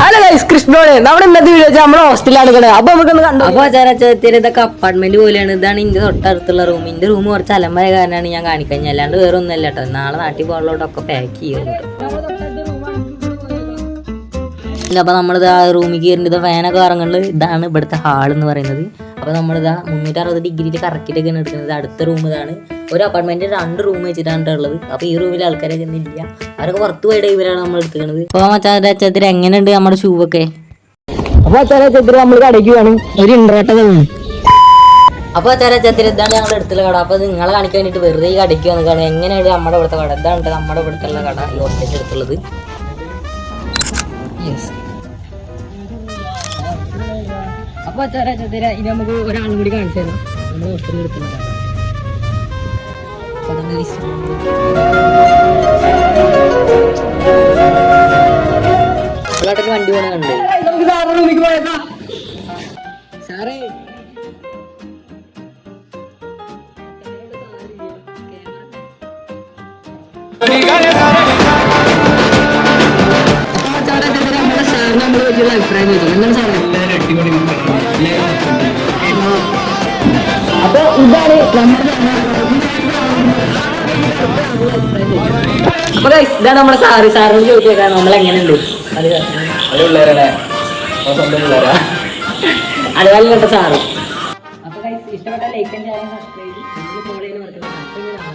Hello guys, കൃഷ്ണോണ്. നമ്മുടെ ഇന്നത്തെ video നമ്മുടെ ഹോസ്റ്റലാണ് കണ്ടത്. അപ്പൊ നമുക്കൊന്ന് കണ്ടു. അപ്പൊ ഇതൊക്കെ അപ്പാർട്ട്മെന്റ് പോലെയാണ്. ഇതാണ് ഇന്റെ തൊട്ടടുത്തുള്ള റൂം. ഇന്റെ റൂം കുറച്ച് അലമ്പായ കാരണമാണ് ഞാൻ കാണിക്കാൻ. അല്ലാണ്ട് വേറെ ഒന്നല്ല കേട്ടോ. നാളെ നാട്ടിൽ പോകാനുള്ളതൊക്കെ പാക്ക് ചെയ്യുന്നുണ്ട്. അപ്പൊ നമ്മളിത് ആ റൂമിൽ കയറിയിട്ട് ഫാനൊക്കെ ഇറങ്ങുന്നത്. ഇതാണ് ഇവിടുത്തെ ഹാൾ എന്ന് പറയുന്നത്. അപ്പൊ നമ്മളിതാ 360 ഡിഗ്രിയിൽ കറക്കിയിട്ടൊക്കെയാണ് എടുക്കുന്നത്. അടുത്ത റൂം ഇതാണ്. ഒരു അപ്പാർട്ട്മെന്റിൽ 2 റൂം വെച്ചിട്ടാണ് ഉള്ളത്. അപ്പൊ ഈ റൂമിൽ ആൾക്കാരൊക്കെ ഒന്നുമില്ല. അവരൊക്കെ പുറത്ത് പോയിട്ട് ഇവരാണ് നമ്മൾ എടുക്കുന്നത്. അപ്പൊ മച്ചാത്തിൽ എങ്ങനെയുണ്ട് നമ്മുടെ ഷൂ ഒക്കെ? അപ്പൊ ചെറുപ്പം നമ്മൾ കടയ്ക്ക് വേണം ഒരു ഇൻട്രോട്ട. അപ്പൊ ചത്തിരി ഇതാണ് ഞങ്ങളുടെ അടുത്തുള്ള കട. അപ്പൊ നിങ്ങളെ കാണിക്കാൻ വേണ്ടിട്ട് വെറുതെ ഈ കടയ്ക്ക് വന്ന് കാണും. എങ്ങനെയാണ് നമ്മുടെ ഇവിടുത്തെ കട? ഇതാണ് നമ്മുടെ ഇവിടുത്തെ കട, ഈ ഹോസ്റ്റലിന്റെ അടുത്തുള്ളത്. അപ്പൊ ഇനി നമുക്ക് ഒരാളും കൂടി കാണിച്ചു തരാം. നമ്മുടെ ഹോസ്റ്റലിൽ എടുത്തുള്ള കട. വണ്ടി പോണ കണ്ടേ സാറേ? നമ്മളെ പറ്റിയുള്ള അഭിപ്രായം ചോദിച്ചു. എന്താണ് സാറേ? അപ്പൊ ഇതാണ് ഇതാണ് നമ്മുടെ സാറിനോട് ചോദിച്ചേക്കാം നമ്മളെങ്ങനെയുണ്ട്. അതുപോലെ കേട്ട സാറ്. അപ്പൊ ഇഷ്ടപ്പെട്ട like and share subscribe follow ചെയ്യാൻ മറക്കണ്ട.